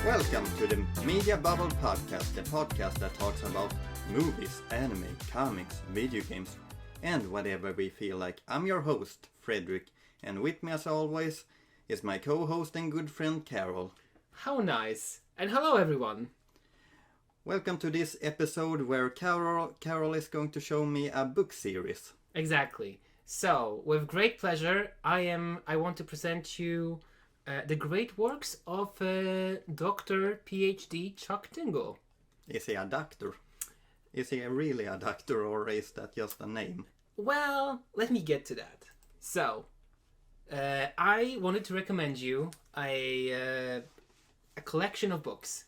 Welcome to the Media Bubble Podcast, the podcast that talks about movies, anime, comics, video games, and whatever we feel like. I'm your host, Frederick, and with me as always is my co-host and good friend, Carol. How nice. And hello, everyone. Welcome to this episode where Carol is going to show me a book series. Exactly. So, with great pleasure, I want to present you the great works of Dr. PhD Chuck Tingle. Is he a doctor? Is he really a doctor, or is that just a name? Well, let me get to that. So, I wanted to recommend you a collection of books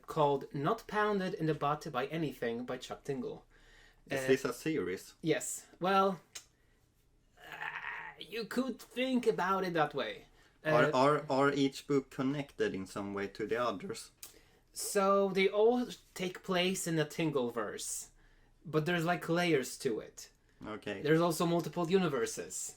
called Not Pounded in the Butt by Anything by Chuck Tingle. Is this a series? Yes. Well, you could think about it that way. Are each book connected in some way to the others? So they all take place in the Tingleverse, but there's like layers to it. Okay. There's also multiple universes,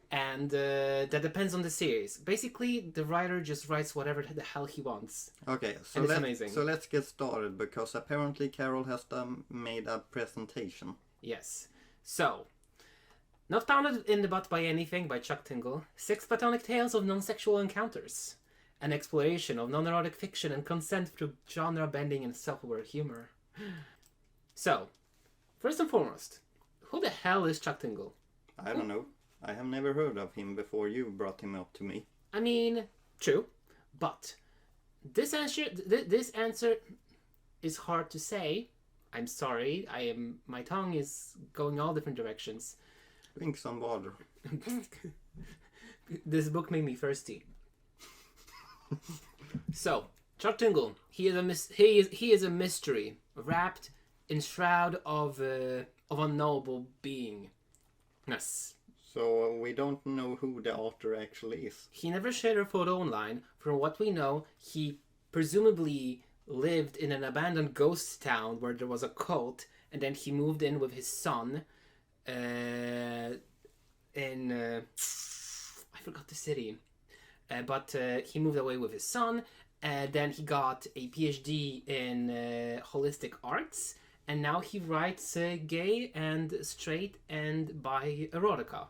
and that depends on the series. Basically, the writer just writes whatever the hell he wants. Okay, and it's amazing. So let's get started, because apparently Carol has made a presentation. Yes. So, Not Pounded in the Butt by Anything by Chuck Tingle, 6 platonic tales of non-sexual encounters, an exploration of non-erotic fiction and consent through genre bending and self-aware humor. So, first and foremost, who the hell is Chuck Tingle? I don't know. I have never heard of him before you brought him up to me. I mean, true, but this answer is hard to say. I'm sorry. My tongue is going all different directions. Drink some water. This book made me thirsty. So, Chuck Tingle, he is a mystery wrapped in shroud of unknowable beingness. So we don't know who the author actually is. He never shared a photo online. From what we know, he presumably lived in an abandoned ghost town where there was a cult, and then he moved in with his son. I forgot the city, but he moved away with his son. Then he got a PhD in holistic arts, and now he writes gay and straight and bi erotica.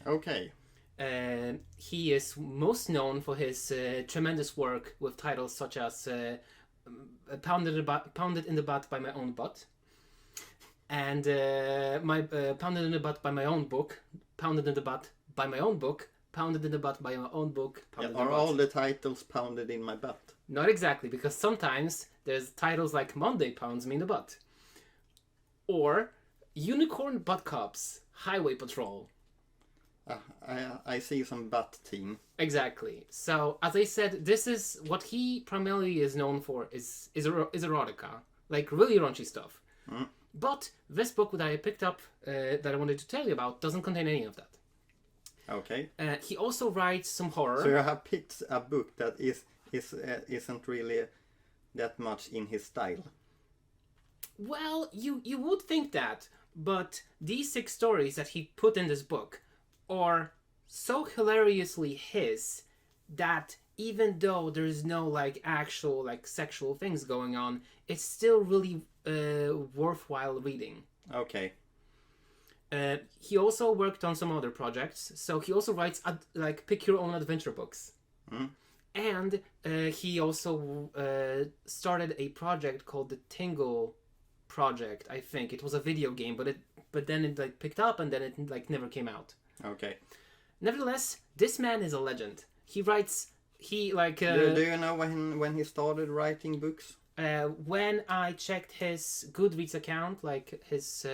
Okay. He is most known for his tremendous work with titles such as Pounded in the Butt by My Own Butt, and Pounded in the Butt by My Own Book, Pounded in the Butt by My Own Book, Pounded in the Butt by My Own Book. Are all the titles pounded in my butt? Not exactly, because sometimes there's titles like Monday Pounds Me in the Butt, or Unicorn Butt Cops, Highway Patrol. I see some butt team. Exactly. So, as I said, this is what he primarily is known for is erotica, like really raunchy stuff. Mm. But this book that I picked up that I wanted to tell you about doesn't contain any of that. Okay. He also writes some horror. So you have picked a book that isn't really that much in his style. Well, you would think that, but these 6 stories that he put in this book are so hilariously his that even though there's no like actual like sexual things going on, it's still really worthwhile reading. Okay. He also worked on some other projects, so he also writes like pick your own adventure books. Mm. And he also started a project called the Tingle Project. I think it was a video game, but then it like picked up and then it like never came out. Okay. Nevertheless, this man is a legend. He writes. Do you know when he started writing books? When I checked his Goodreads account, like his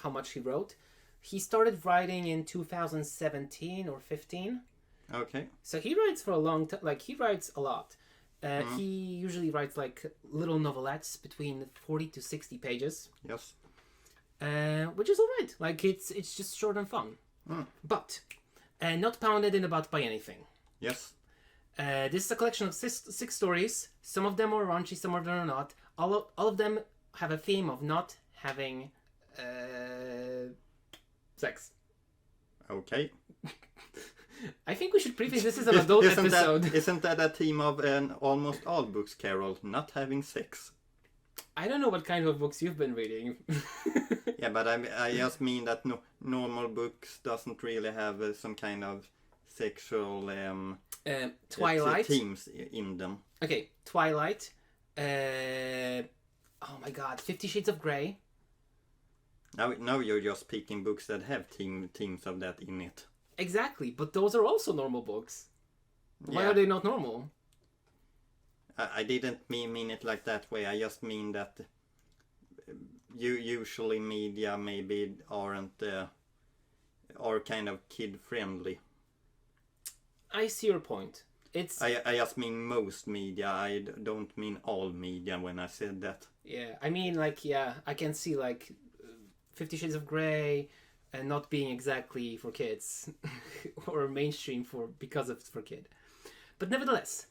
how much he wrote, he started writing in 2017 or 15. Okay. So he writes for a long time. Like he writes a lot. He usually writes like little novelettes between 40 to 60 pages. Yes. Which is alright. Like it's just short and fun. Mm. But not pounded in the butt by anything. Yes. This is a collection of 6 stories. Some of them are raunchy, some of them are not. All of them have a theme of not having sex. Okay. I think we should preface this is an adult episode. Isn't that a theme of almost all books, Carol? Not having sex. I don't know what kind of books you've been reading. Yeah, but I just mean that normal books doesn't really have some kind of sexual Twilight. themes in them. Okay, Twilight. Oh my god, 50 Shades of Grey. Now you're just picking books that have themes of that in it. Exactly, but those are also normal books. Why Yeah. are they not normal? I didn't mean it like that way. I just mean that usually media maybe aren't are kind of kid friendly. I see your point. I just mean most media. I don't mean all media when I said that. Yeah, I mean, like, yeah, I can see, like, 50 Shades of Grey and not being exactly for kids or mainstream because it's for kid. But nevertheless,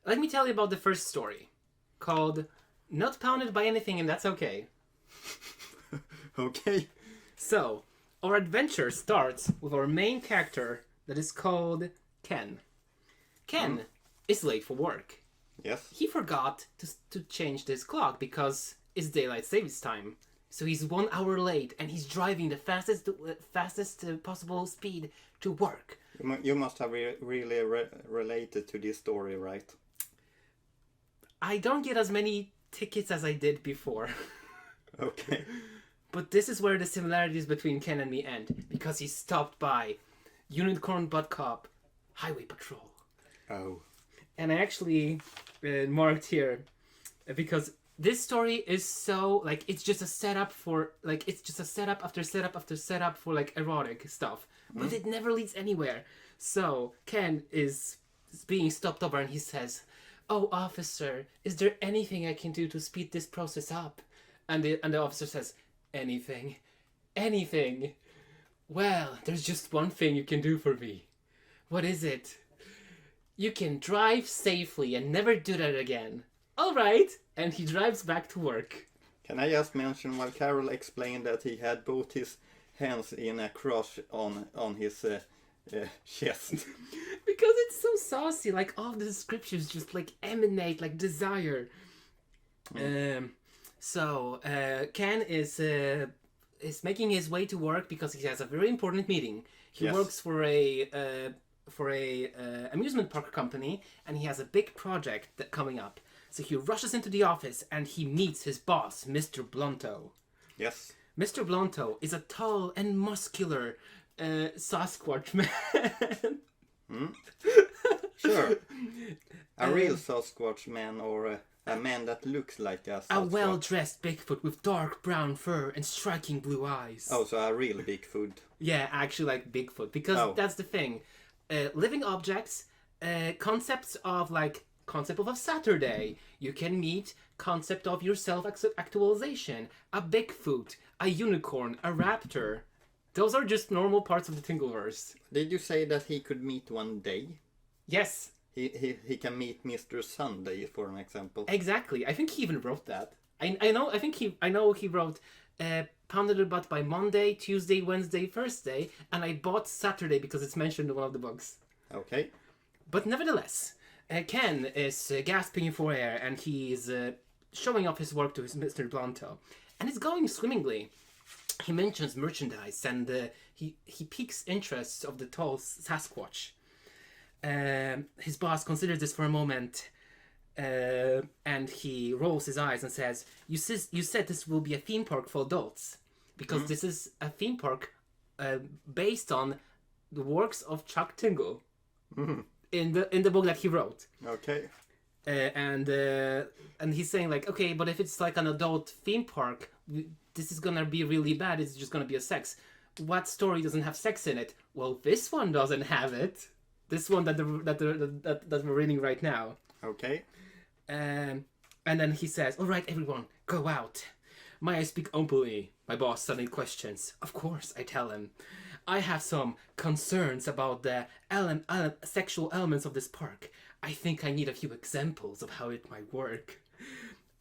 let me tell you about the first story called Not Pounded by Anything and That's Okay. Okay. So, our adventure starts with our main character that is called Ken. Ken is late for work. Yes. He forgot to change this clock because it's daylight savings time. So he's 1 hour late and he's driving the fastest possible speed to work. You must have really related to this story, right? I don't get as many tickets as I did before. Okay. But this is where the similarities between Ken and me end. Because he stopped by Unicorn Butt Cop Highway Patrol. Oh. And I actually marked here because this story is so, like, it's just a setup for, like, it's just a setup after setup after setup for, like, erotic stuff. But it never leads anywhere. So Ken is being stopped over and he says, "Oh, officer, is there anything I can do to speed this process up?" And the officer says, "Anything. Anything. Well, there's just one thing you can do for me." "What is it?" "You can drive safely and never do that again." "All right." And he drives back to work. Can I just mention while Carol explained that he had both his hands in a cross on his chest. Because it's so saucy, like all the descriptions just like emanate like desire. So Ken is making his way to work because he has a very important meeting. He Yes. works for a amusement park company, and he has a big project coming up. So he rushes into the office and he meets his boss, Mr. Blunto. Yes. Mr. Blunto is a tall and muscular Sasquatch man. Sure. A real Sasquatch man or a man that looks like a Sasquatch. A well-dressed Bigfoot with dark brown fur and striking blue eyes. Oh, so a real Bigfoot. Yeah, actually like Bigfoot. Because that's the thing. Living objects, concepts of a Saturday. You can meet concept of your self-actualization. A Bigfoot, a unicorn, a raptor. Those are just normal parts of the Tingleverse. Did you say that he could meet one day? Yes, He can meet Mr. Sunday, for an example. exactly. I think he even wrote that. I know he wrote Pounded the Butt by Monday, Tuesday, Wednesday, Thursday, and I bought Saturday because it's mentioned in one of the books. Okay. But nevertheless, Ken is gasping for air and he is showing off his work to his Mr. Blunto. And it's going swimmingly. He mentions merchandise and he piques interest of the tall Sasquatch. His boss considers this for a moment and he rolls his eyes and says, you said this will be a theme park for adults because this is a theme park based on the works of Chuck Tingle in the book that he wrote. Okay. And he's saying like, okay, but if it's like an adult theme park, this is gonna be really bad. It's just gonna be a sex. What story doesn't have sex in it? Well, this one doesn't have it. This one that we're reading right now. Okay. And then he says, "All right, everyone, go out. May I speak openly?" My boss suddenly questions. Of course, I tell him. I have some concerns about the sexual elements of this park. I think I need a few examples of how it might work.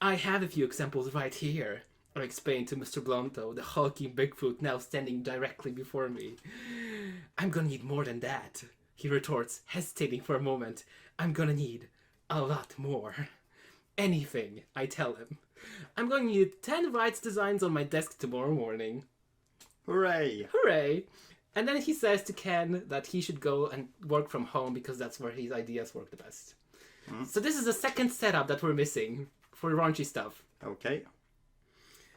I have a few examples right here, I explained to Mr. Blunto, the hulking Bigfoot now standing directly before me. I'm gonna need more than that. he retorts, hesitating for a moment. I'm gonna need a lot more. Anything, I tell him. I'm going to need 10 rides designs on my desk tomorrow morning. Hooray! Hooray! And then he says to Ken that he should go and work from home because that's where his ideas work the best. So this is the second setup that we're missing for raunchy stuff. Okay.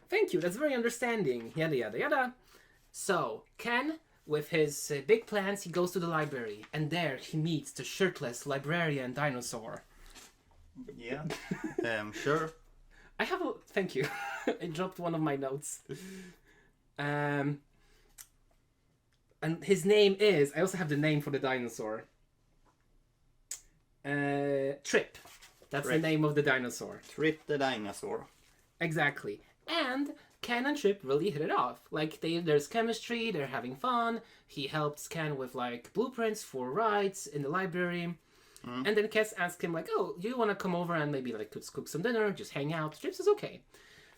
Thank you, that's very understanding. Yada yada yada. So, Ken, with his big plans, he goes to the library. And there he meets the shirtless librarian dinosaur. Yeah. Sure. I have a... Thank you. I dropped one of my notes. And his name is... I also have the name for the dinosaur. Trip. That's Trip. the name of the dinosaur. Trip the dinosaur. Exactly. And Ken and Trip really hit it off. Like, there's chemistry, they're having fun. He helps Ken with, like, blueprints for rides in the library. And then Kes asks him, like, oh, do you want to come over and maybe, like, cook some dinner, just hang out? Trip says, okay.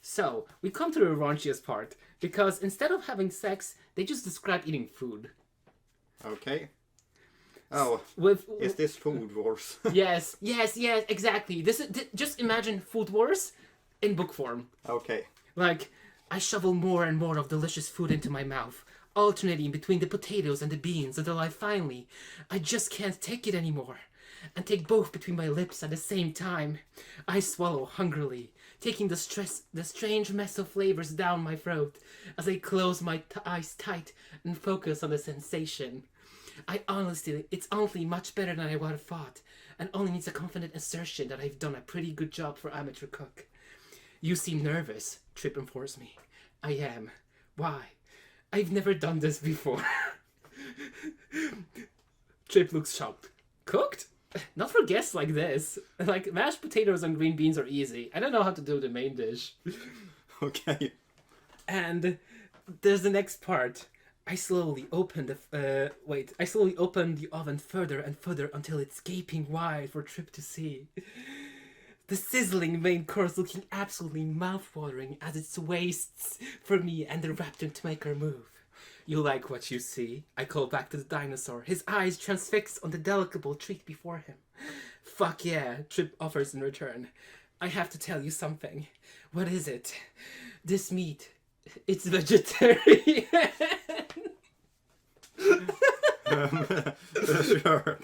So, we come to the raunchiest part. Because instead of having sex, they just describe eating food. Okay. Oh, is this Food Wars? Yes, exactly. Just imagine Food Wars in book form. Okay. Like, I shovel more and more of delicious food into my mouth, alternating between the potatoes and the beans until I just can't take it anymore. And take both between my lips at the same time. I swallow hungrily, taking the strange mess of flavors down my throat as I close my eyes tight and focus on the sensation. It's honestly much better than I would have thought, and only needs a confident assertion that I've done a pretty good job for amateur cook. You seem nervous, Trip informs me. I am. Why? I've never done this before. Trip looks shocked. Cooked? Not for guests like this. Like, mashed potatoes and green beans are easy. I don't know how to do the main dish. Okay. And there's the next part. I slowly open the oven further and further until it's gaping wide for Trip to see. The sizzling main course looking absolutely mouth-watering as it wastes for me and the raptor to make her move. You like what you see? I call back to the dinosaur, his eyes transfixed on the delectable treat before him. Fuck yeah, Trip offers in return. I have to tell you something. What is it? This meat, it's vegetarian. Sure.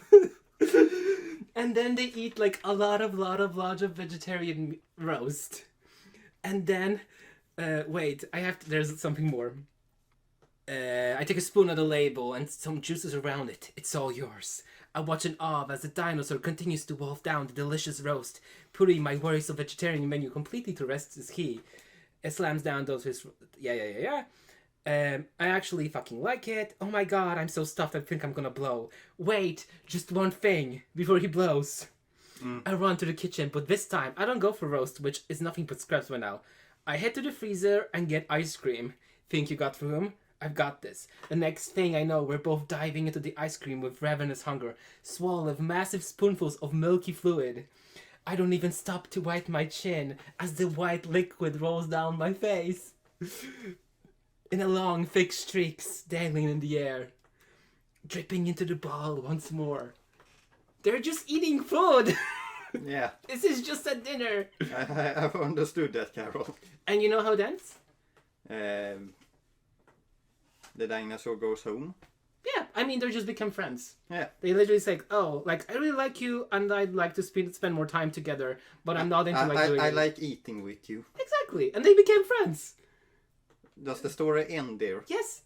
And then they eat like a lot of vegetarian roast. And then, there's something more. I take a spoon of the label and some juices around it. It's all yours. I watch in awe as the dinosaur continues to wolf down the delicious roast, putting my worries of vegetarian menu completely to rest as he slams down those his... Yeah. I actually fucking like it. Oh my god, I'm so stuffed I think I'm gonna blow. Wait, just one thing before he blows. I run to the kitchen, but this time I don't go for roast, which is nothing but scraps by now. I head to the freezer and get ice cream. Think you got room? I've got this. The next thing I know, we're both diving into the ice cream with ravenous hunger, swallowing massive spoonfuls of milky fluid. I don't even stop to wipe my chin as the white liquid rolls down my face. In a long, thick streaks dangling in the air, dripping into the bowl once more. They're just eating food! Yeah. This is just a dinner! I've understood that, Carol. And you know how it ends? The dinosaur goes home. Yeah, I mean, they just become friends. Yeah. They literally say, oh, like, I really like you, and I'd like to spend more time together, but I'm not into, doing I it. like eating with you. Exactly, and they became friends. Does the story end there? Yes.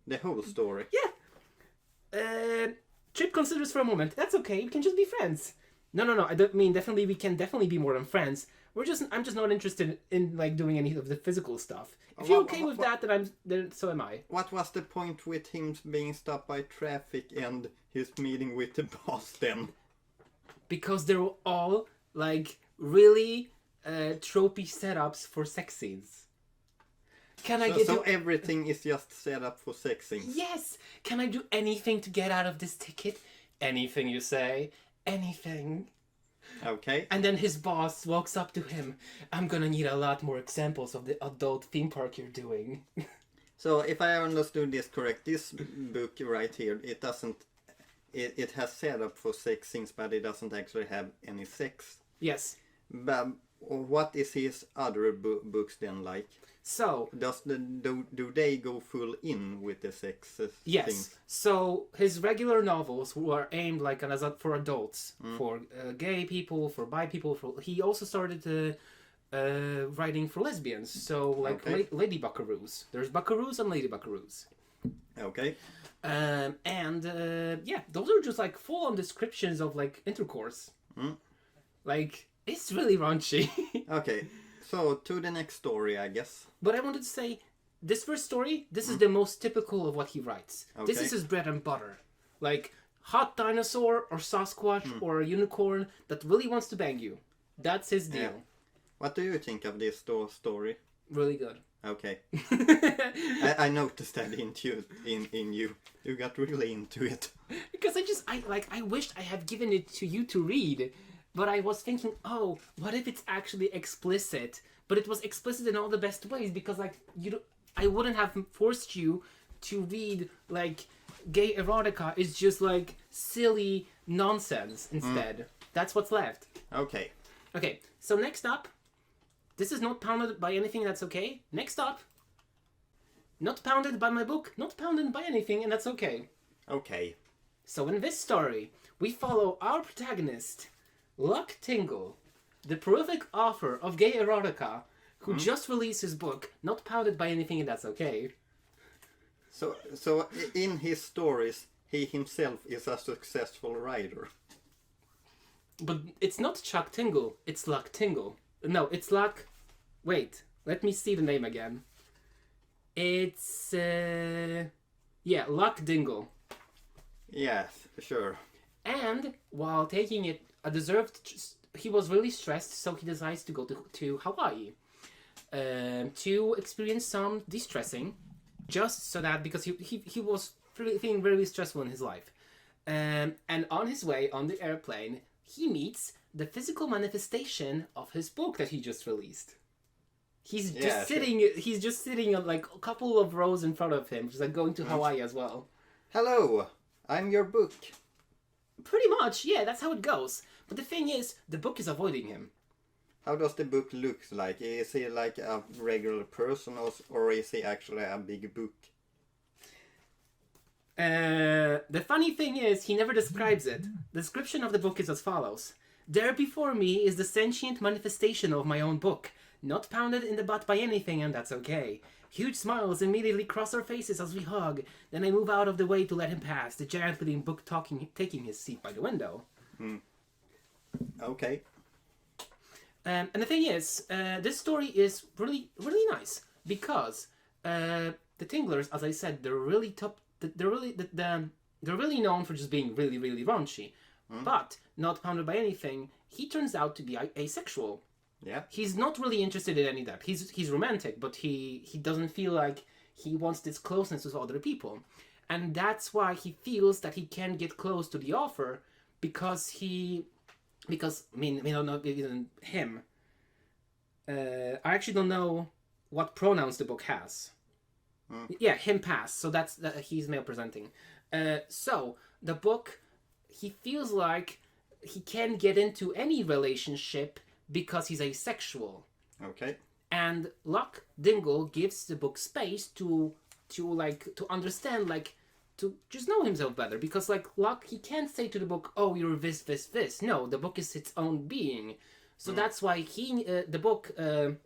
The whole story? Yeah. Trip considers for a moment. That's okay. We can just be friends. No. I don't mean definitely. We can definitely be more than friends. I'm just not interested in like doing any of the physical stuff. If you're okay with that, then so am I. What was the point with him being stopped by traffic and his meeting with the boss then? Because they're all like really tropey setups for sex scenes. So everything is just set up for sex scenes? Yes! Can I do anything to get out of this ticket? Anything you say. Anything. Okay. And then his boss walks up to him. I'm gonna need a lot more examples of the adult theme park you're doing. So if I understood this correct, this book right here, it doesn't it has setup for sex scenes, but it doesn't actually have any sex. Yes. But what is his other books then like? So Do they go full in with the sex yes. things? So his regular novels were aimed like for adults, for gay people, for bi people. He also started writing for lesbians. So like Okay. lady buckaroos. There's buckaroos and lady buckaroos. Okay. Yeah, those are just like full on descriptions of like intercourse. Like it's really raunchy. Okay. So to the next story, I guess. But I wanted to say, this first story, this is the most typical of what he writes. This Okay. is his bread and butter. Like, hot dinosaur or Sasquatch or a unicorn that really wants to bang you. That's his deal. Yeah. What do you think of this story? Really good. Okay. I noticed that in you. You got really into it. Because I wished I had given it to you to read. But I was thinking, oh, what if it's actually explicit? But it was explicit in all the best ways because, like, I wouldn't have forced you to read, like, gay erotica. It's just, like, silly nonsense instead. That's what's left. Okay. Okay, so next up, this is not pounded by anything, that's okay. Next up, not pounded by my book, not pounded by anything, and that's okay. Okay. So in this story, we follow our protagonist, Luck Tingle, the prolific author of gay erotica, who just released his book, not pounded by anything, and that's okay. So in his stories, he himself is a successful writer. But it's not Chuck Tingle, it's Luck Tingle. No, it's Luck... Wait, let me see the name again. It's... Yeah, Luck Dingle. Yes, sure. And while taking it a deserved... He was really stressed, so he decides to go to Hawaii. To experience some de-stressing. Just so that... Because he was feeling very stressful in his life. And on his way on the airplane, he meets the physical manifestation of his book that he just released. He's just sitting on like a couple of rows in front of him, just like going to Hawaii as well. Hello, I'm your book. Pretty much, yeah, that's how it goes. But the thing is, the book is avoiding him. How does the book look like? Is he like a regular person or is he actually a big book? The funny thing is, he never describes it. The description of the book is as follows. There before me is the sentient manifestation of my own book. Not pounded in the butt by anything, and that's okay. Huge smiles immediately cross our faces as we hug. Then I move out of the way to let him pass, the giant leading book taking his seat by the window. Okay. And the thing is, this story is really, really nice because the Tinglers, as I said, they're really top. They're really known for just being really, really raunchy, but not pounded by anything. He turns out to be asexual. Yeah. He's not really interested in any of that. He's romantic, but he doesn't feel like he wants this closeness with other people, and that's why he feels that he can get close to the author because I mean we don't know even him. I actually don't know what pronouns the book has. Yeah, him pass. So that's he's male presenting. So the book, he feels like he can get into any relationship because he's asexual. Okay. And Luck Dingle gives the book space to understand, like, to just know himself better. Because, like, Luck, he can't say to the book, oh, you're this. No, the book is its own being. So that's why the book,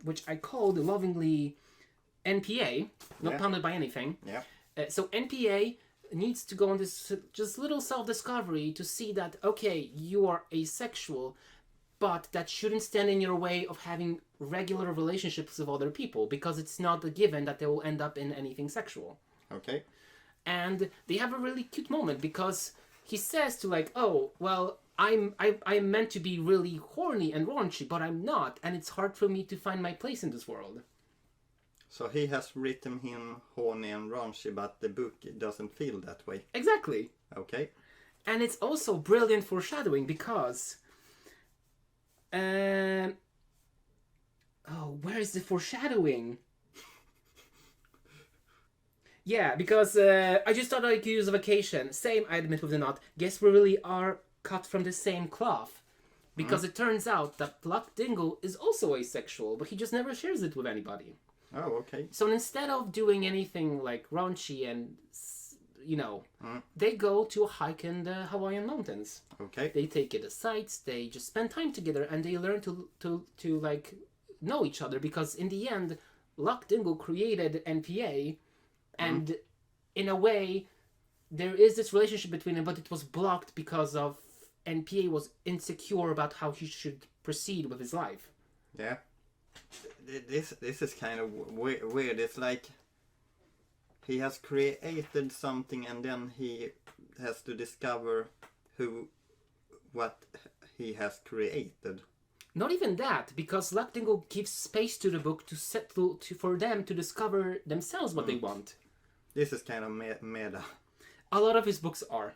which I called lovingly NPA, not pounded by anything. Yeah. So NPA needs to go on this just little self-discovery to see that, okay, you are asexual, but that shouldn't stand in your way of having regular relationships with other people, because it's not a given that they will end up in anything sexual. Okay. And they have a really cute moment because he says to, like, oh, well, I'm meant to be really horny and raunchy, but I'm not, and it's hard for me to find my place in this world. So he has written him horny and raunchy, but the book doesn't feel that way. Exactly. Okay. And it's also brilliant foreshadowing because... where is the foreshadowing? Yeah, because I just thought I could use a vacation. Same, I admit with the knot. Guess we really are cut from the same cloth. Because it turns out that Luck Dingle is also asexual, but he just never shares it with anybody. Oh, okay. So instead of doing anything like raunchy and, they go to a hike in the Hawaiian mountains. Okay. They take in the sights, they just spend time together, and they learn to like know each other, because in the end, Luck Dingle created NPA, and in a way, there is this relationship between them, but it was blocked because of NPA was insecure about how he should proceed with his life. Yeah. This is kind of weird. It's like he has created something and then he has to discover what he has created. Not even that, because Luck Dingle gives space to the book for them to discover themselves what they want. This is kind of meta. A lot of his books are.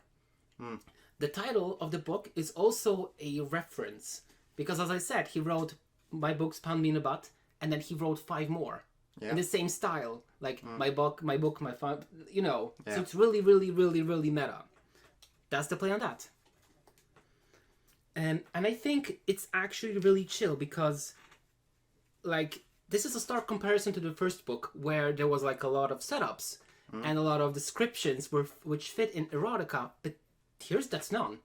The title of the book is also a reference, because as I said, he wrote my books Pound Me in the Butt, and then he wrote 5 more in the same style, like my book, my fun, So it's really, really, really, really meta. That's the play on that. And I think it's actually really chill, because, like, this is a stark comparison to the first book, where there was like a lot of setups and a lot of descriptions which fit in erotica, but here's that's none.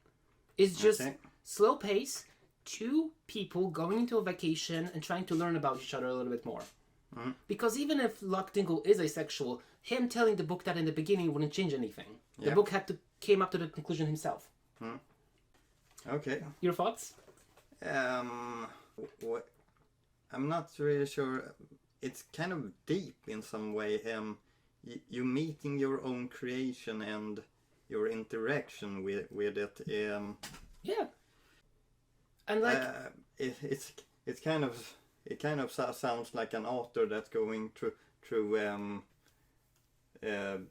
It's just slow pace, 2 people going into a vacation and trying to learn about each other a little bit more. Because even if Luck Dingle is asexual, him telling the book that in the beginning wouldn't change anything. The book came up to the conclusion himself. Okay. Your thoughts? I'm not really sure. It's kind of deep in some way. You meeting your own creation and your interaction with it. Yeah. And like it kind of sounds like an author that's going through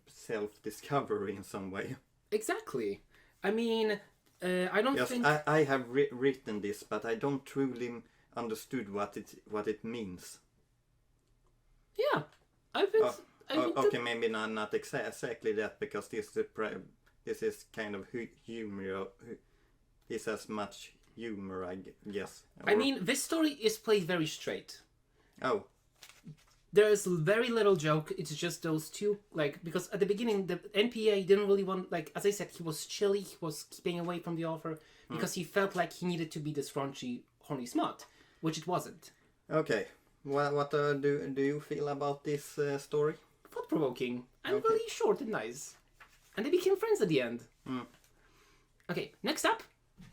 self-discovery in some way. Exactly. I mean, I don't think I have written this, but I don't truly understood what it means. Yeah, I think. Okay, maybe not exactly that, because this is kind of humor. This has much humor, I guess. I mean, this story is played very straight. Oh. There's very little joke. It's just those 2, like, because at the beginning the NPA didn't really want, like, as I said, he was chilly. He was keeping away from the author because he felt like he needed to be this raunchy, horny smut, which it wasn't. Okay. What do you feel about this story? Thought-provoking and really short and nice. And they became friends at the end. Okay, next up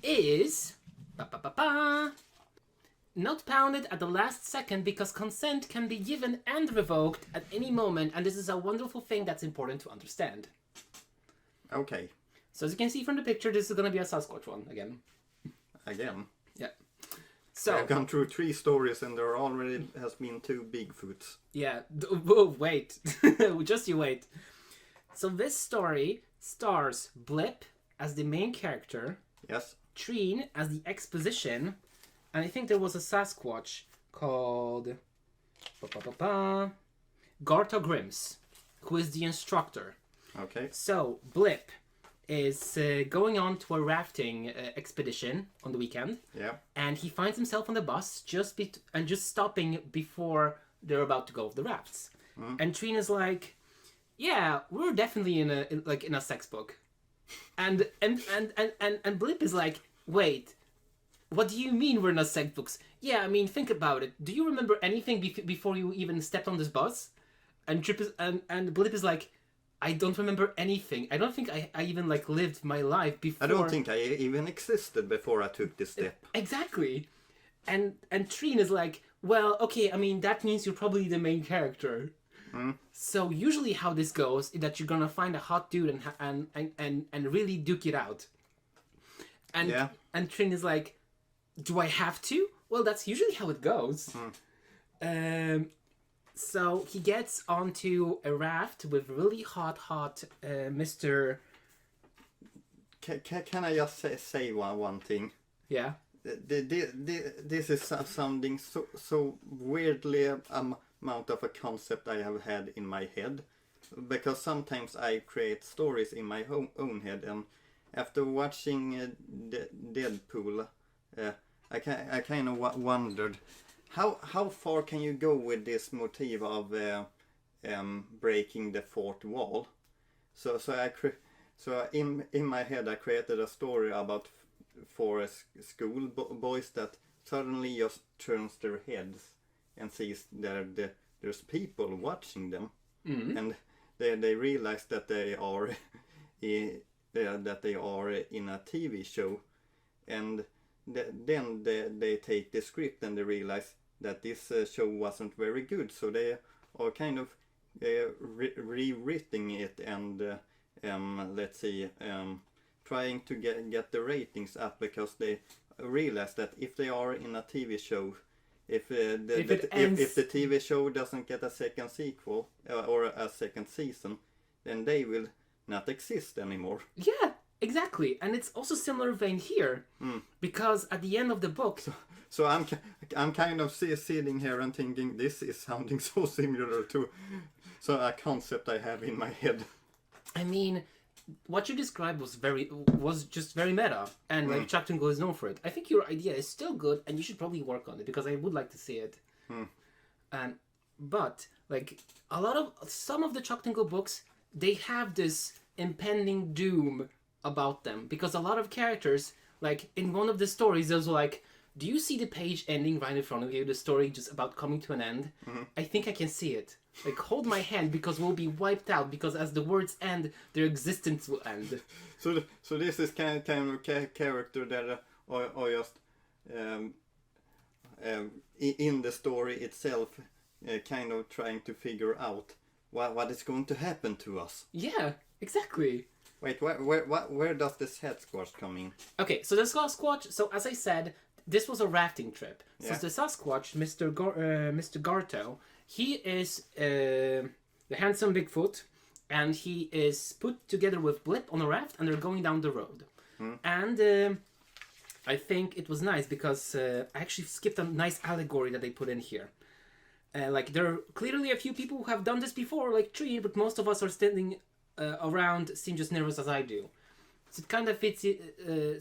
is not pounded at the last second, because consent can be given and revoked at any moment, and this is a wonderful thing that's important to understand. Okay. So as you can see from the picture, this is going to be a Sasquatch one again. Again? Yeah. So I've gone through 3 stories and there already has been 2 Bigfoots. Yeah. Whoa, wait. Just you wait. So this story stars Blip as the main character. Yes. Treen as the exposition. And I think there was a Sasquatch called Garta Grims, who is the instructor. Okay. So Blip is going on to a rafting expedition on the weekend. Yeah. And he finds himself on the bus just stopping before they're about to go off the rafts. And Treen is like, "Yeah, we're definitely in a sex book." And Blip is like, "Wait, what do you mean we're in a sex books? Yeah, I mean, think about it. Do you remember anything before you even stepped on this bus?" And Blip is like, "I don't remember anything. I don't think I even like lived my life before." I don't think I even existed before I took this step. Exactly. And Treen is like, "Well, okay, I mean, that means you're probably the main character." So usually how this goes is that you're gonna find a hot dude and really duke it out. And Treen is like, "Do I have to?" Well, that's usually how it goes. So he gets onto a raft with really hot Mr. Can I just say one thing? Yeah. This is sounding so weirdly amount of a concept I have had in my head. because sometimes I create stories in my own head, and after watching Deadpool, I kind of wondered how far can you go with this motif of breaking the fourth wall. So in my head I created a story about four school boys that suddenly just turns their heads and sees there's people watching them, and they realize that they are that they are in a TV show, and then they take the script and they realize that this show wasn't very good, so they are kind of rewriting it and let's see, trying to get the ratings up, because they realize that if they are in a TV show, if the TV show doesn't get a second sequel or a second season, then they will not exist anymore. Yeah, exactly. And it's also similar vein here, because at the end of the book... So I'm kind of sitting here and thinking this is sounding so similar to a concept I have in my head. I mean, what you described was just very meta, and like Chuck Tingle is known for it. I think your idea is still good, and you should probably work on it, because I would like to see it. But like some of the Chuck Tingle books, they have this impending doom about them, because a lot of characters, like in one of the stories, there's like, do you see the page ending right in front of you? The story just about coming to an end. I think I can see it. Like, hold my hand, because we'll be wiped out, because as the words end, their existence will end. So this is kind of character that are just in the story itself, kind of trying to figure out what is going to happen to us. Yeah, exactly. Wait, where does the Sasquatch come in? Okay, so the Sasquatch. So as I said, this was a rafting trip. Yeah. So the Sasquatch, Mr. Garto, he is the handsome Bigfoot, and he is put together with Blip on a raft, and they're going down the road. And I think it was nice, because I actually skipped a nice allegory that they put in here. Like, there are clearly a few people who have done this before, like Tree, but most of us are standing around, seem just nervous as I do. So it kind of fits.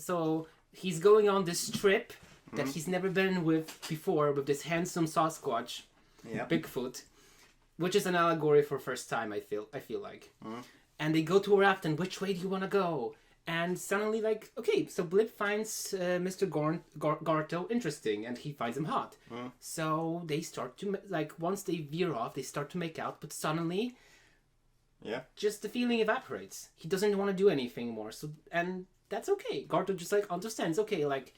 So he's going on this trip that he's never been with before, with this handsome Sasquatch, Bigfoot, which is an allegory for first time. I feel like. And they go to a raft, and which way do you want to go? And suddenly, like, okay, so Blip finds Mr. Garto interesting, and he finds him hot. So they start to, like, once they veer off, they start to make out, but suddenly, just the feeling evaporates. He doesn't want to do anything more. So, and that's okay. Garto just, like, understands, okay, like,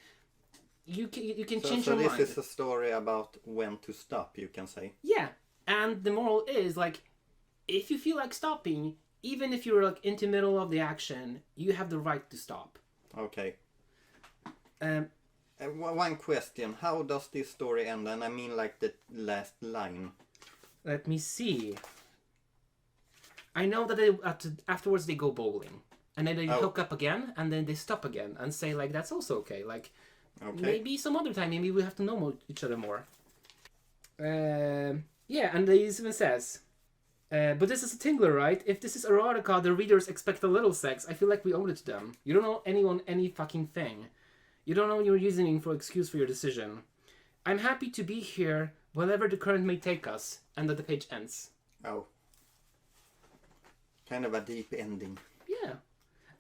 you can change your mind. So this is a story about when to stop, you can say. Yeah, and the moral is, like, if you feel like stopping, even if you're like in the middle of the action, you have the right to stop. Okay. One question: how does this story end? And I mean, like the last line. Let me see. I know that they afterwards they go bowling, and then they hook up again, and then they stop again, and say like that's also okay. Like maybe some other time, maybe we have to know each other more. Yeah, and they even says. But this is a Tingler, right? If this is erotica, the readers expect a little sex. I feel like we owe it to them. You don't know anyone any fucking thing. You don't know your reasoning for excuse for your decision. I'm happy to be here, wherever the current may take us. And then the page ends. Oh. Kind of a deep ending. Yeah.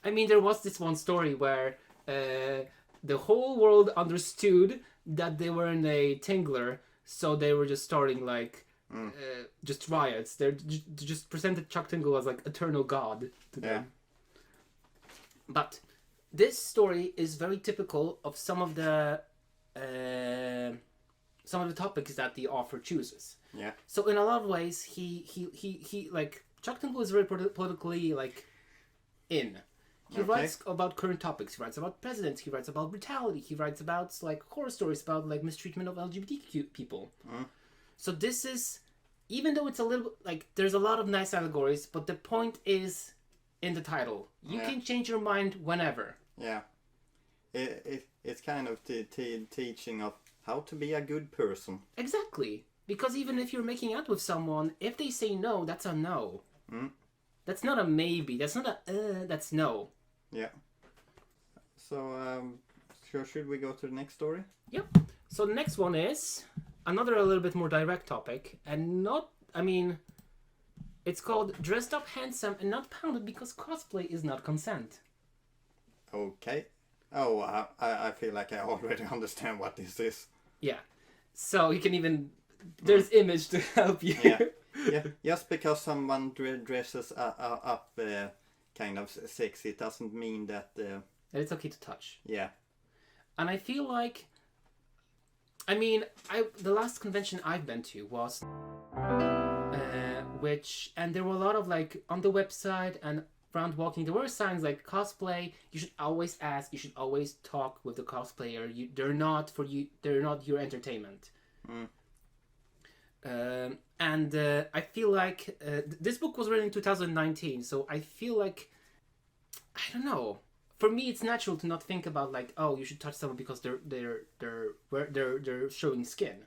I mean, there was this one story where the whole world understood that they were in a Tingler, so they were just starting like... just riots. They just presented Chuck Tingle as like eternal god to them. But this story is very typical of some of the topics that the author chooses. Yeah. So in a lot of ways, he like Chuck Tingle is very politically like in. He writes about current topics. He writes about presidents. He writes about brutality. He writes about like horror stories about like mistreatment of LGBTQ people. So this is, even though it's a little, like, there's a lot of nice allegories, but the point is in the title. You can change your mind whenever. Yeah. It's kind of teaching of how to be a good person. Exactly. Because even if you're making out with someone, if they say no, that's a no. That's not a maybe. That's not a that's no. Yeah. So, should we go to the next story? Yep. So the next one is another a little bit more direct topic, and not. I mean, it's called "Dressed Up Handsome and Not Pounded Because Cosplay Is Not Consent." Okay. Oh, I feel like I already understand what this is. Yeah. So you can even there's image to help you. Yeah. Yeah. Just because someone dresses up kind of sexy, it doesn't mean that. And it's okay to touch. Yeah. And I feel like, I mean, the last convention I've been to was, and there were a lot of like on the website and around walking, there were signs like cosplay. You should always ask. You should always talk with the cosplayer. They're not for you. They're not your entertainment. And I feel like this book was written in 2019, so I feel like I don't know. For me, it's natural to not think about like, oh, you should touch someone because they're showing skin.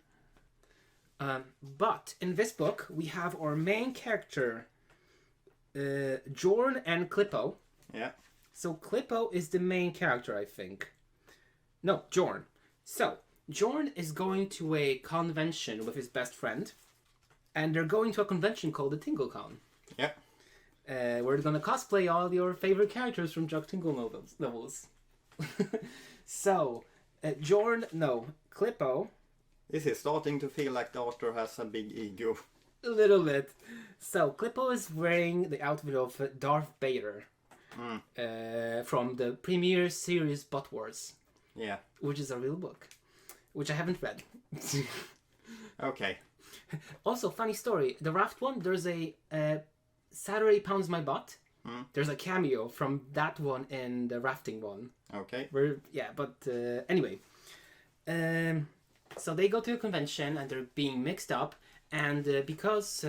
But in this book, we have our main character, Jorn and Klippo. Yeah. So Klippo is the main character, I think. No, Jorn. So Jorn is going to a convention with his best friend, and they're going to a convention called the TingleCon. Yeah. We're gonna cosplay all your favorite characters from Chuck Tingle novels. So, Klippo. This is starting to feel like the author has a big ego. A little bit. So, Klippo is wearing the outfit of Darth Vader from the premiere series Bot Wars. Yeah. Which is a real book, which I haven't read. Okay. Also, funny story. The Raft one, there's a Saturday Pounds My Butt. There's a cameo from that one in the rafting one. Okay. Anyway. So they go to a convention and they're being mixed up. And because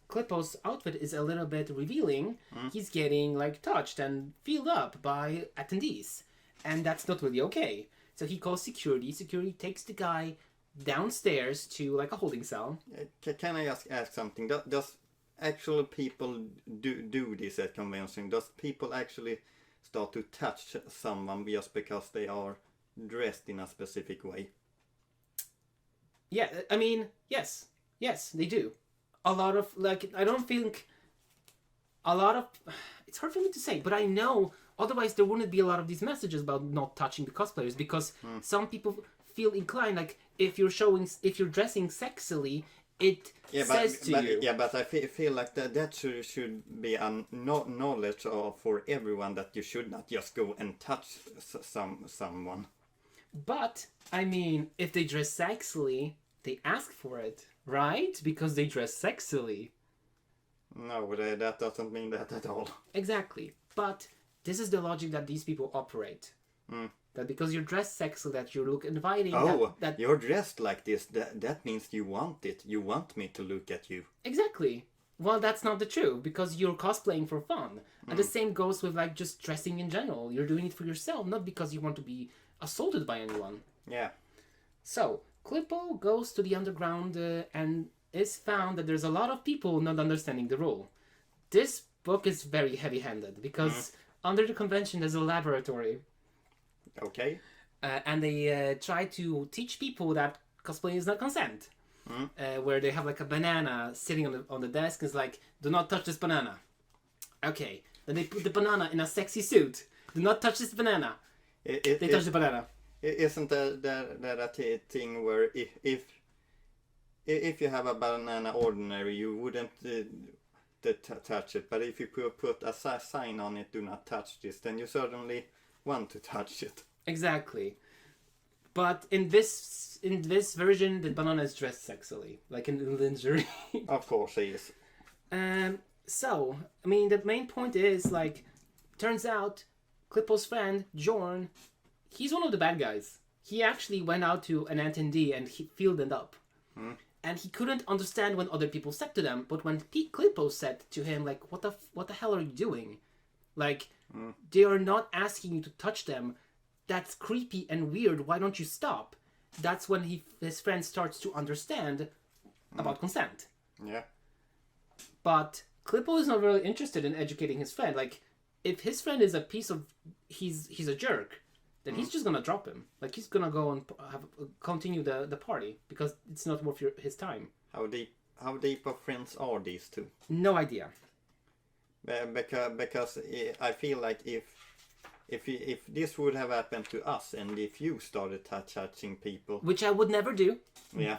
Klippo's outfit is a little bit revealing, he's getting like touched and filled up by attendees. And that's not really okay. So he calls security. Security takes the guy downstairs to like a holding cell. Can I ask something? Does actual people do this at convention? Does people actually start to touch someone just because they are dressed in a specific way? Yeah, I mean, yes, they do. A lot of like, I don't think a lot of. It's hard for me to say, but I know. Otherwise, there wouldn't be a lot of these messages about not touching the cosplayers because some people feel inclined like if you're dressing sexily, it says to you. Yeah, but I feel like that should be a knowledge for everyone that you should not just go and touch someone. But I mean, if they dress sexily, they ask for it, right? Because they dress sexily. No, that doesn't mean that at all. Exactly, but this is the logic that these people operate. That because you're dressed sexy, that you look inviting. Oh, that you're dressed like this. That means you want it. You want me to look at you. Exactly. Well, that's not the truth because you're cosplaying for fun. And the same goes with like just dressing in general. You're doing it for yourself, not because you want to be assaulted by anyone. Yeah. So Klippo goes to the underground and is found that there's a lot of people not understanding the rule. This book is very heavy-handed because under the convention there's a laboratory. Okay. And they try to teach people that cosplay is not consent. Where they have like a banana sitting on the desk and it's like, do not touch this banana. Okay. Then they put the banana in a sexy suit. Do not touch this banana. They touch the banana. Isn't that a thing where if you have a banana ordinary, you wouldn't touch it, but if you put a sign on it, do not touch this, then you certainly want to touch it. Exactly. But in this version, the banana is dressed sexily, like in lingerie. Of course he is. So, I mean, the main point is, like, turns out Klippo's friend, Jorn, he's one of the bad guys. He actually went out to an attendee and he fielded up. And he couldn't understand when other people said to them, but when Klippo said to him, like, what the hell are you doing? Like, they are not asking you to touch them. That's creepy and weird. Why don't you stop? That's when his friend starts to understand about consent. Yeah. But Klippo is not really interested in educating his friend. Like, if his friend is a piece of... He's a jerk, then he's just gonna drop him. Like, he's gonna go and continue the party because it's not worth his time. How deep of friends are these two? No idea. Because I feel like if this would have happened to us and if you started touching people, Which I would never do. yeah,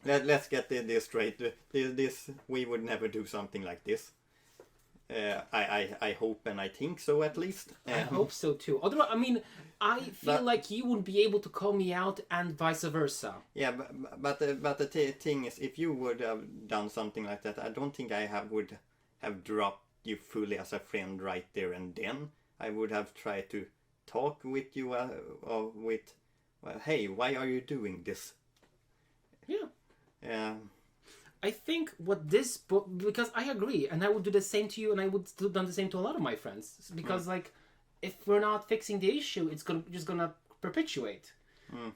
let's get this straight. This we would never do something like this. I hope and I think so at least. I hope so too. Otherwise, I mean, I feel like you would be able to call me out and vice versa. Yeah, but the thing is, if you would have done something like that, I don't think would have dropped you fully as a friend right there and then. I would have tried to talk with you hey, why are you doing this? Yeah. I think what this book, because I agree, and I would do the same to you, and I would have done the same to a lot of my friends. Because like, if we're not fixing the issue, it's just gonna perpetuate.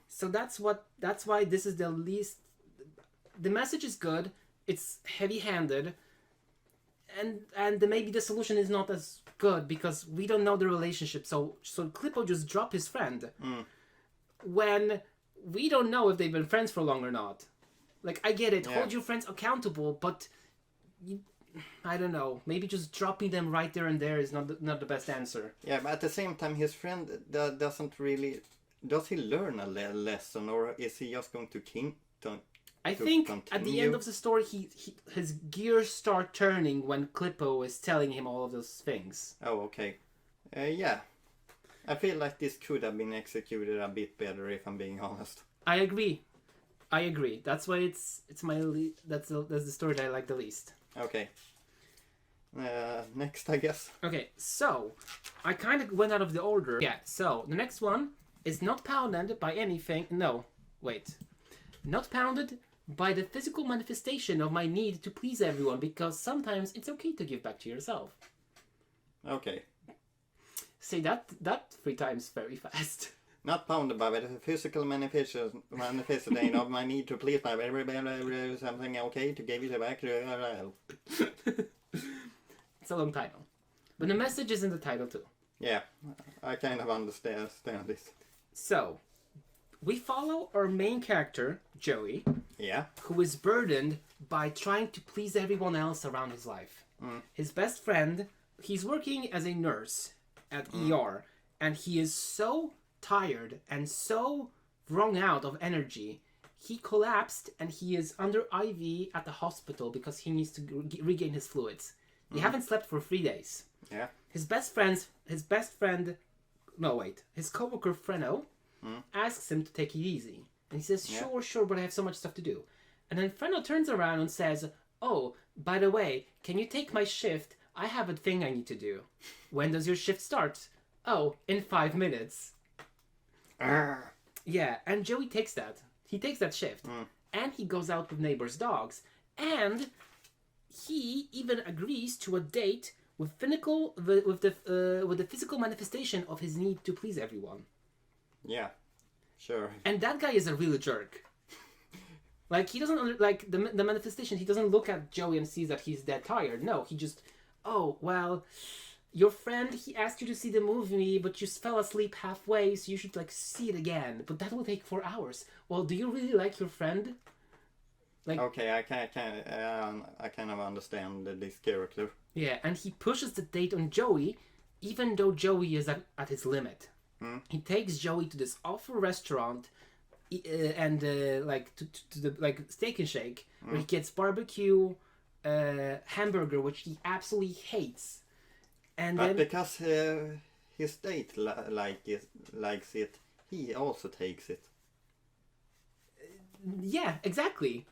So that's why this is the least. The message is good. It's heavy-handed, and maybe the solution is not as good because we don't know the relationship. So Klippo just dropped his friend when we don't know if they've been friends for long or not. Like, I get it, hold your friends accountable, but I don't know. Maybe just dropping them right there and there is not the best answer. Yeah, but at the same time, his friend doesn't really. Does he learn a lesson, or is he just going to I think continue? At the end of the story, his gears start turning when Klippo is telling him all of those things. Oh, okay. Yeah. I feel like this could have been executed a bit better, if I'm being honest. I agree. That's why it's that's the story that I like the least. Okay. Next, I guess. Okay, so I kind of went out of the order. Yeah, so the next one is not pounded by anything. No, wait. Not pounded by the physical manifestation of my need to please everyone, because sometimes it's okay to give back to yourself. Okay. Say that 3 times very fast. Not pounded by the physical manifestation of my need to please my everybody, something okay to give it back. It's a long title. But the message is in the title too. Yeah, I kind of understand this. So, we follow our main character, Joey, Yeah. who is burdened by trying to please everyone else around his life. His best friend, he's working as a nurse at ER, and he is so tired and so wrung out of energy, he collapsed and he is under IV at the hospital because he needs to regain his fluids. He haven't slept for 3 days. Yeah. His coworker Freno asks him to take it easy. And he says, sure, but I have so much stuff to do. And then Freno turns around and says, oh, by the way, can you take my shift? I have a thing I need to do. When does your shift start? Oh, in 5 minutes. Yeah, and Joey takes that. He takes that shift. And he goes out with neighbors' dogs. And he even agrees to a date with the physical manifestation of his need to please everyone. Yeah. Sure. And that guy is a real jerk. Like, he doesn't the manifestation. He doesn't look at Joey and sees that he's dead tired. No, he just, oh well, your friend, he asked you to see the movie, but you fell asleep halfway, so you should see it again. But that will take 4 hours. Well, do you really like your friend? Okay, I kind of understand this character. Yeah, and he pushes the date on Joey, even though Joey is at his limit. He takes Joey to this awful restaurant, and to the Steak and Shake, where he gets barbecue, hamburger, which he absolutely hates. And but then, because his date likes it, he also takes it. Yeah, exactly.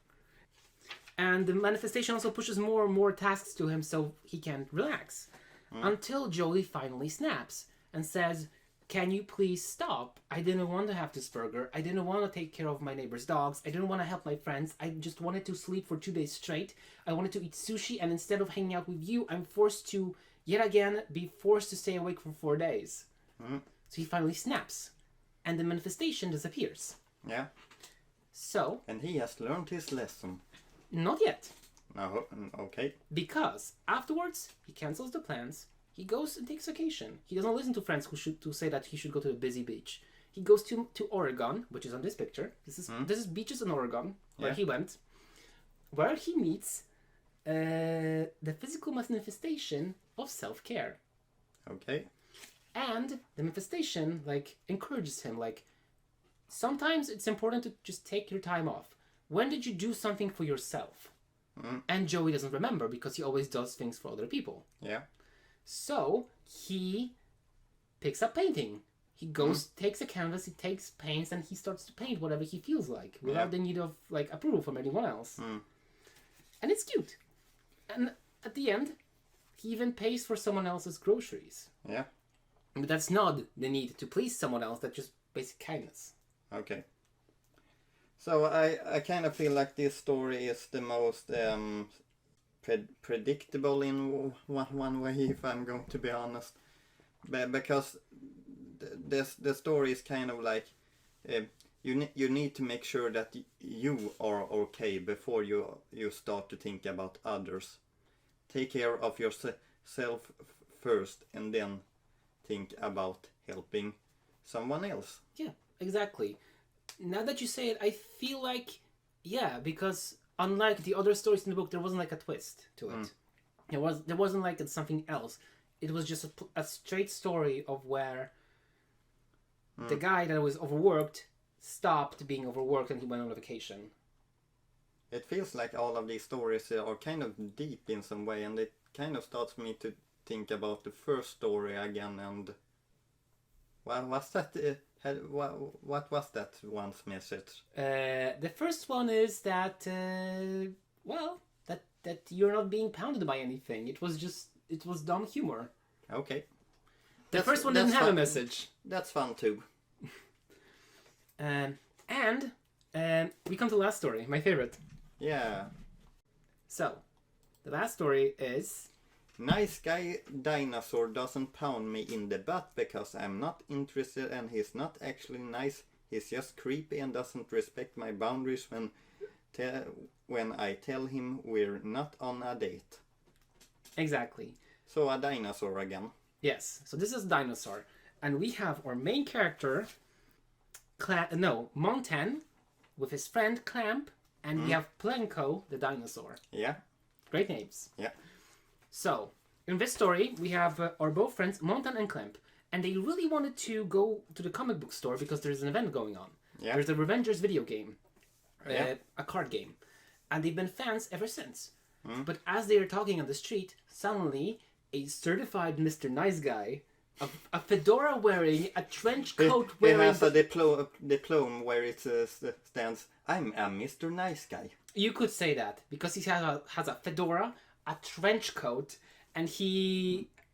And the manifestation also pushes more and more tasks to him so he can relax. Until Joey finally snaps and says, can you please stop? I didn't want to have this burger. I didn't want to take care of my neighbor's dogs. I didn't want to help my friends. I just wanted to sleep for 2 days straight. I wanted to eat sushi, and instead of hanging out with you, I'm forced to, yet again, be forced to stay awake for 4 days. So he finally snaps. And the manifestation disappears. Yeah. So... And he has learned his lesson. Not yet. No, okay. Because afterwards, he cancels the plans. He goes and takes vacation. He doesn't listen to friends who say that he should go to a busy beach. He goes to Oregon, which is on this picture. This is beaches in Oregon where he went, where he meets the physical manifestation of self-care. Okay. And the manifestation encourages him. Sometimes it's important to just take your time off. When did you do something for yourself? And Joey doesn't remember because he always does things for other people. Yeah. So he picks up painting. He goes, takes a canvas, he takes paints, and he starts to paint whatever he feels like without the need of approval from anyone else. And it's cute. And at the end, he even pays for someone else's groceries. Yeah. But that's not the need to please someone else. That's just basic kindness. Okay. So I kind of feel like this story is the most predictable in one way, if I'm going to be honest, because the story is kind of like you need to make sure that you are okay before you start to think about others. Take care of yourself first, and then think about helping someone else. Yeah, exactly. Now that you say it, I feel like, because unlike the other stories in the book, there wasn't a twist to it. There wasn't something else. It was just a straight story of where the guy that was overworked stopped being overworked and he went on a vacation. It feels like all of these stories are kind of deep in some way, and it kind of starts me to think about the first story again. And what was that? What was that one's message? The first one is that that you're not being pounded by anything. It was dumb humor. Okay. The first one didn't have a message. That's fun too. And we come to the last story, my favorite. Yeah. So, the last story is... Nice guy dinosaur doesn't pound me in the butt because I'm not interested, and he's not actually nice. He's just creepy and doesn't respect my boundaries when I tell him we're not on a date. Exactly. So a dinosaur again. Yes. So this is Dinosaur. And we have our main character, Montan, with his friend Clamp, and we have Plenko, the dinosaur. Yeah. Great names. Yeah. So, in this story, we have our both friends, Montan and Clamp, and they really wanted to go to the comic book store because there's an event going on. Yeah. There's a Revengers video game, a card game, and they've been fans ever since. But as they are talking on the street, suddenly a certified Mr. Nice Guy, a fedora wearing, a trench coat wearing... He has a diploma where it stands, I'm a Mr. Nice Guy. You could say that, because he has a fedora, a trench coat, and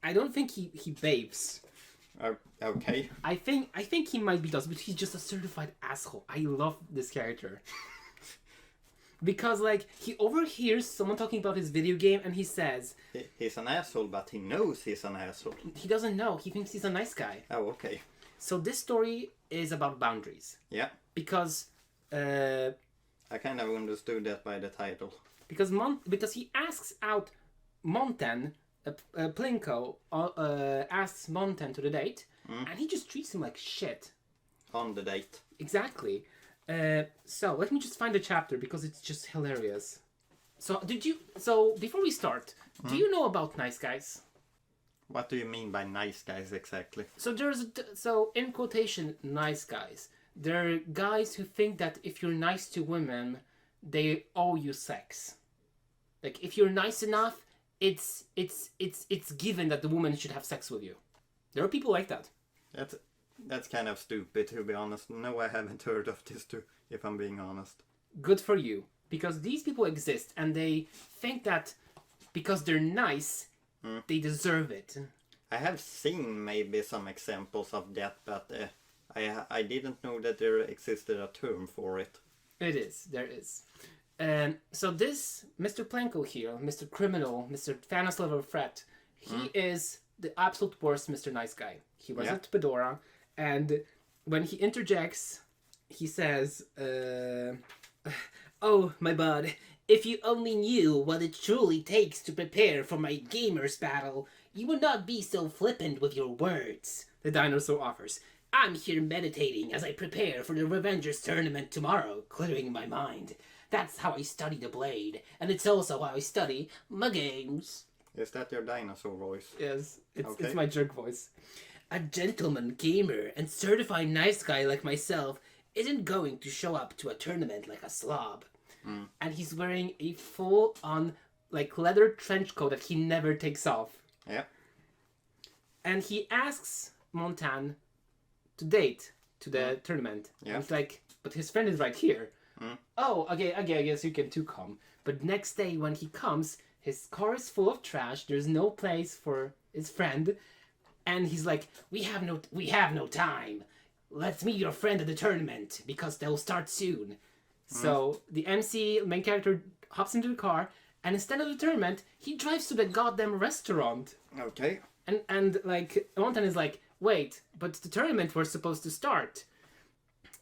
I don't think he babes. Okay. I think he might be does, but he's just a certified asshole. I love this character. Because, he overhears someone talking about his video game, and he says... He's an asshole, but he knows he's an asshole. He doesn't know. He thinks he's a nice guy. Oh, okay. So this story is about boundaries. Yeah. Because... I kind of understood that by the title. Because he asks out Montan, Plinko asks Montan to the date, and he just treats him like shit. On the date. Exactly. So let me just find the chapter because it's just hilarious. So before we start, do you know about nice guys? What do you mean by nice guys exactly? So in quotation, nice guys. They're guys who think that if you're nice to women, they owe you sex. If you're nice enough, it's given that the woman should have sex with you. There are people like that. That's kind of stupid, to be honest. No, I haven't heard of this too, if I'm being honest. Good for you. Because these people exist, and they think that because they're nice, they deserve it. I have seen maybe some examples of that, but I didn't know that there existed a term for it. There is. So this Mr. Plenko here, Mr. Criminal, Mr. Thanos level threat, he is the absolute worst Mr. Nice Guy. He wears a fedora, and when he interjects, he says, "Oh, my bud, If you only knew what it truly takes to prepare for my gamers battle, you would not be so flippant with your words, the dinosaur offers. I'm here meditating as I prepare for the Revengers tournament tomorrow, clearing my mind. That's how I study the blade, and it's also how I study my games. Is that your dinosaur voice? Yes, it's Okay. my jerk voice. A gentleman gamer and certified nice guy like myself isn't going to show up to a tournament like a slob. And he's wearing a full-on like leather trench coat that he never takes off. Yeah. And he asks Montan to date to the tournament. Yeah. And he's like, but his friend is right here. Oh, okay, I guess you can too come. But next day when he comes, his car is full of trash. There's no place for his friend. And he's like, we have no time. Let's meet your friend at the tournament because they'll start soon. So the MC, main character, hops into the car, and instead of the tournament, he drives to the goddamn restaurant. Okay. And like, Montan is like, wait, but the tournament was supposed to start.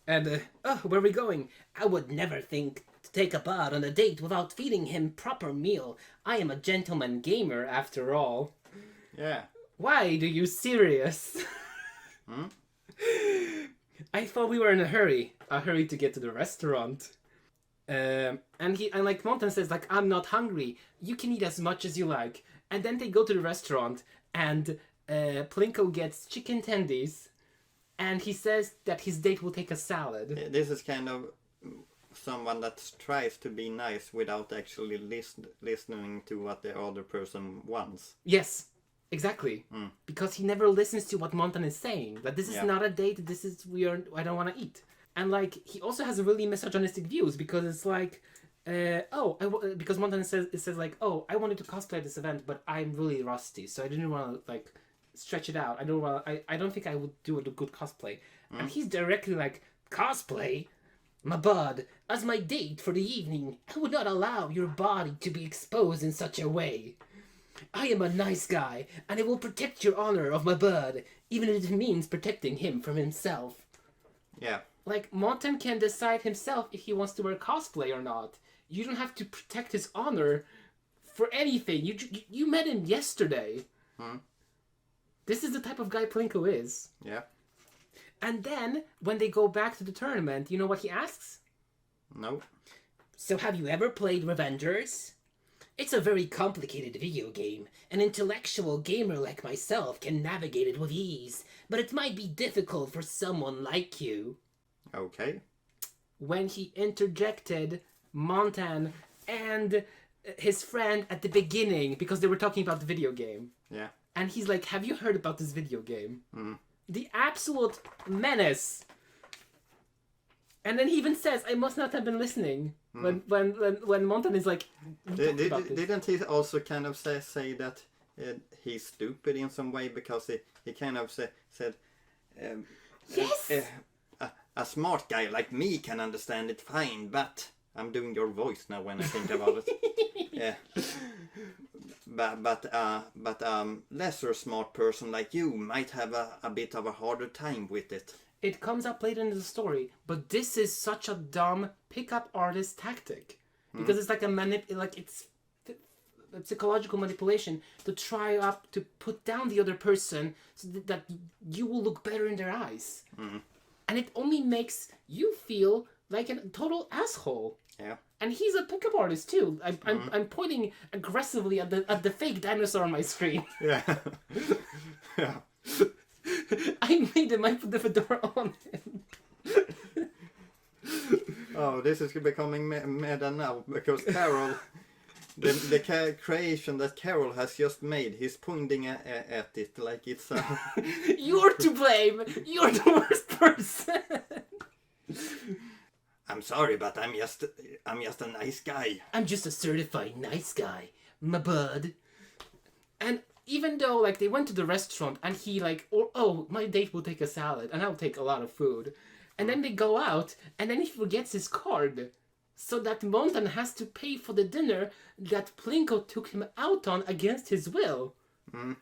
And, where are we going? I would never think to take a bud on a date without feeding him proper meal. I am a gentleman gamer, after all. Yeah. Why do you serious? I thought we were in a hurry to get to the restaurant. And like Montan says, like, I'm not hungry. You can eat as much as you like. And then they go to the restaurant, and Plinko gets chicken tendies, and he says that his date will take a salad. This is kind of someone that tries to be nice without actually listening to what the other person wants. Yes, exactly. Because he never listens to what Montan is saying. That this is Yeah. not a date. This is I don't want to eat. And like he also has a really misogynistic views because it's like, because Montan says like, oh, I wanted to cosplay at this event, but I'm really rusty, so I didn't want to like stretch it out. I don't think I would do a good cosplay. And he's directly like, cosplay? My bud, as my date for the evening, I would not allow your body to be exposed in such a way. I am a nice guy, and I will protect your honor of my bud, even if it means protecting him from himself. Yeah. Like, Montan can decide himself if he wants to wear cosplay or not. You don't have to protect his honor for anything. You met him yesterday. This is the type of guy Plinko is. Yeah. And then, when they go back to the tournament, you know what he asks? No. So have you ever played Revengers? It's a very complicated video game. An intellectual gamer like myself can navigate it with ease, but it might be difficult for someone like you. Okay. When he interjected Montan and his friend at the beginning because they were talking about the video game. Yeah. And he's like, have you heard about this video game? The absolute menace. And then he even says, I must not have been listening. When Montan is like, about this. Didn't he also kind of say that he's stupid in some way because he kind of said Yes! A smart guy like me can understand it fine, but I'm doing your voice now when I think about it. Yeah. But lesser smart person like you might have a bit of a harder time with it. It comes up later in the story, but this is such a dumb pickup artist tactic because it's like it's a psychological manipulation to try up to put down the other person so that you will look better in their eyes, and it only makes you feel like a total asshole. Yeah. And he's a pickup artist too. I'm pointing aggressively at the fake dinosaur on my screen. Yeah. Yeah. I made him. I put the fedora on him. Oh, this is becoming meta now because Carol, the creation that Carol has just made, he's pointing at it like it's. You're to blame. You're the worst person. I'm sorry, but I'm just a nice guy. I'm just a certified nice guy, my bud. And even though like they went to the restaurant and he like, my date will take a salad and I'll take a lot of food, and then they go out and then he forgets his card, so that Montan has to pay for the dinner that Plinko took him out on against his will.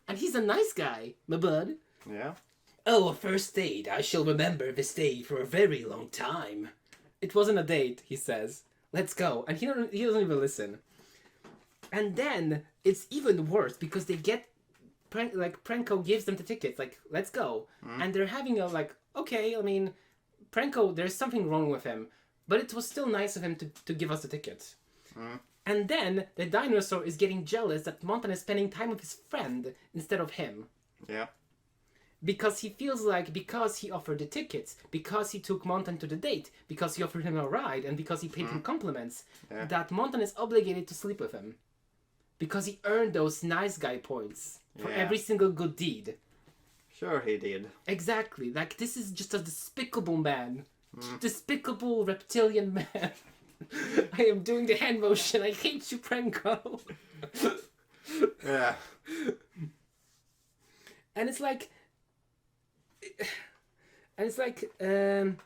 And he's a nice guy, my bud. Yeah. Oh, a first date. I shall remember this day for a very long time. It wasn't a date, he says. let's go. And he doesn't even listen. And then it's even worse because they get Prenko gives them the tickets, like, let's go. And they're having a like, okay, I mean, Prenko, there's something wrong with him, but it was still nice of him to give us the tickets. And then the dinosaur is getting jealous that Montan is spending time with his friend instead of him. Yeah. Because he feels like because he offered the tickets, because he took Montan to the date, because he offered him a ride, and because he paid him compliments, that Montan is obligated to sleep with him. Because he earned those nice guy points for every single good deed. Sure he did. Exactly. Like, this is just a despicable man. Despicable reptilian man. I am doing the hand motion. I hate you, Prenko. Yeah. And it's like, and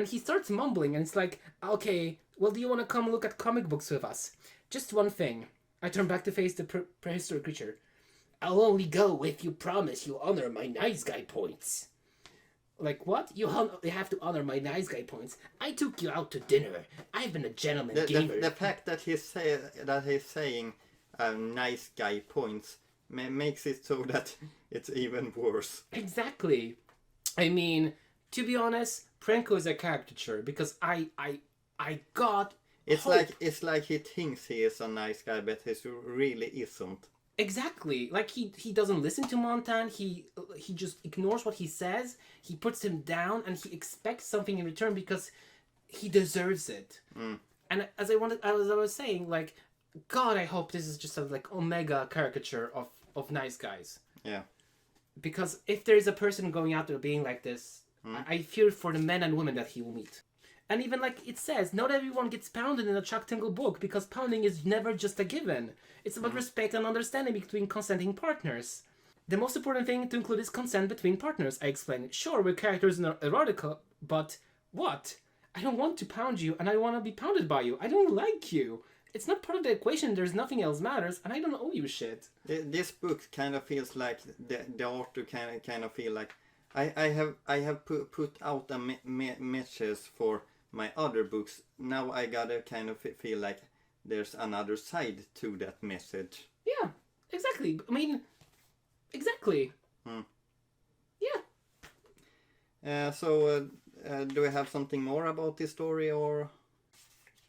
he starts mumbling, and it's like, okay, well, do you want to come look at comic books with us? Just one thing. I turn back to face the prehistoric creature. I'll only go if you promise you'll honor my nice guy points. Like, what? You have to honor my nice guy points. I took you out to dinner. I've been a gentleman gamer. The fact that he's saying nice guy points makes it so that it's even worse. Exactly. I mean, to be honest, Prenko is a caricature because I got It's hope. like he thinks he is a nice guy, but he really isn't. Exactly. Like, he doesn't listen to Montan. He just ignores what he says. He puts him down, and he expects something in return because he deserves it. And as I was saying, like, God, I hope this is just a like omega caricature of nice guys. Yeah. Because if there is a person going out there being like this, I fear for the men and women that he will meet. And even like it says, not everyone gets pounded in a Chuck Tingle book because pounding is never just a given. It's about respect and understanding between consenting partners. The most important thing to include is consent between partners, I explained. Sure, we're characters in erotica, but what? I don't want to pound you, and I want to be pounded by you. I don't like you. It's not part of the equation, there's nothing else matters, and I don't owe you shit. This book kind of feels like the author kind of feel like I have put out a message for my other books. Now I gotta kind of feel like there's another side to that message. Yeah, exactly. I mean, exactly. Yeah. So do we have something more about this story, or?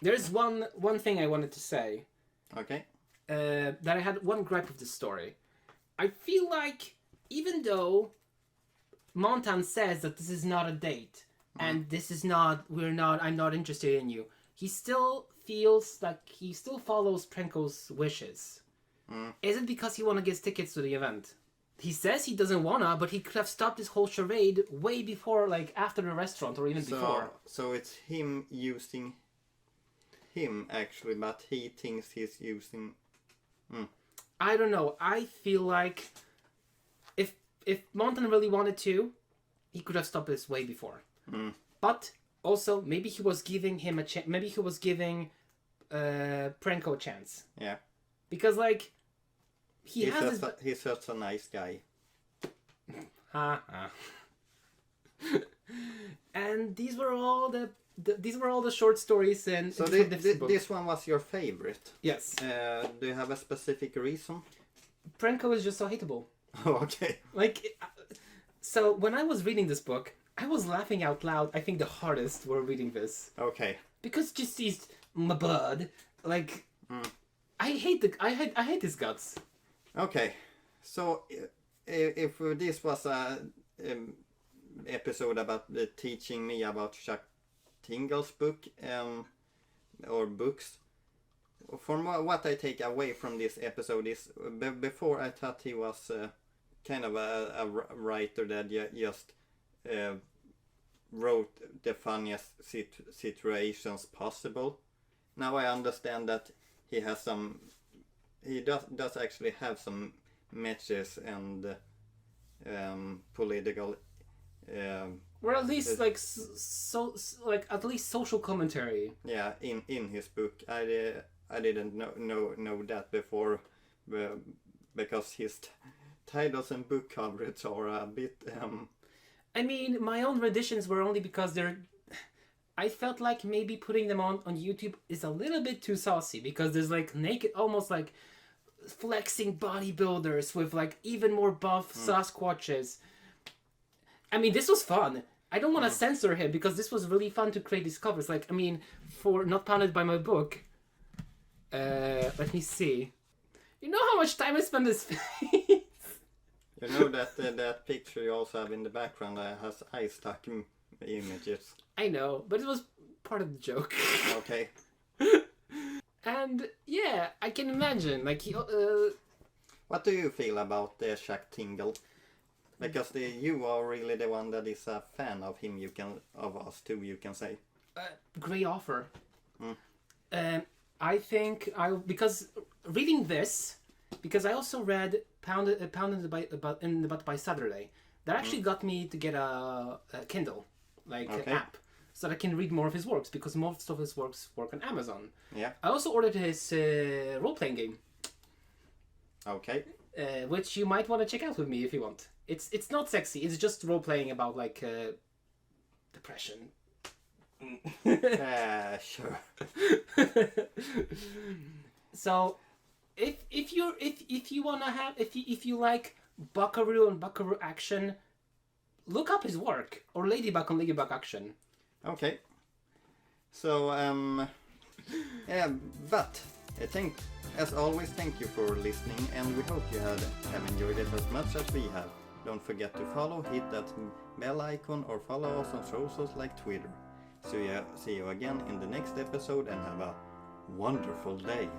There's one thing I wanted to say. Okay. That I had one gripe with the story. I feel like even though Montan says that this is not a date and this is not, I'm not interested in you, he still feels like he still follows Prenko's wishes. Is it because he wanna get tickets to the event? He says he doesn't wanna, but he could have stopped this whole charade way before, like after the restaurant or even before. So it's him using him actually, but he thinks he's using. I don't know. I feel like if Montan really wanted to, he could have stopped this way before. But also, maybe he was giving him a chance. Maybe he was giving Prenko a chance. Yeah. Because like he's such a nice guy. And these were all the short stories and so this one was your favorite. Yes. Do you have a specific reason? Prenko is just so hateable. Oh, okay. Like, so when I was reading this book, I was laughing out loud. I think the hardest while reading this. Okay. Because just these my blood, like, I hate his guts. Okay, so if this was a episode about teaching me about Chuck Tingle's book or books, from what I take away from this episode is before I thought he was kind of a writer that just wrote the funniest situations possible. Now I understand that he has some. He does actually have some matches and political. Or at least like at least social commentary. Yeah, in his book, I didn't know that before, because his titles and book coverage are a bit. I mean, my own renditions were only because they're. I felt like maybe putting them on YouTube is a little bit too saucy because there's like naked, almost like flexing bodybuilders with like even more buff Sasquatches. I mean, this was fun. I don't want to censor him because this was really fun to create these covers. Like, I mean, for Not Pounded by My Book. Let me see. You know how much time I spent this face? You know that that picture you also have in the background that has eye stuck images. I know, but it was part of the joke. Okay. And yeah, I can imagine. Like, What do you feel about Chuck Tingle? Because you are really the one that is a fan of him. Of us too. You can say. great offer. I think because reading this, because I also read Pounded in the Butt by Saturday. That actually got me to get a Kindle app, so that I can read more of his works because most of his works work on Amazon. Yeah. I also ordered his role-playing game. Okay. Which you might want to check out with me if you want. It's not sexy. It's just role-playing about like depression. Sure. So, if you wanna have if you like Buckaroo and Buckaroo action, look up his work or Ladybug on Ladybug action. Okay. So yeah, but as always, thank you for listening, and we hope you have enjoyed it as much as we have. Don't forget to follow, hit that bell icon, or follow us on socials like Twitter. So yeah, see you again in the next episode, and have a wonderful day.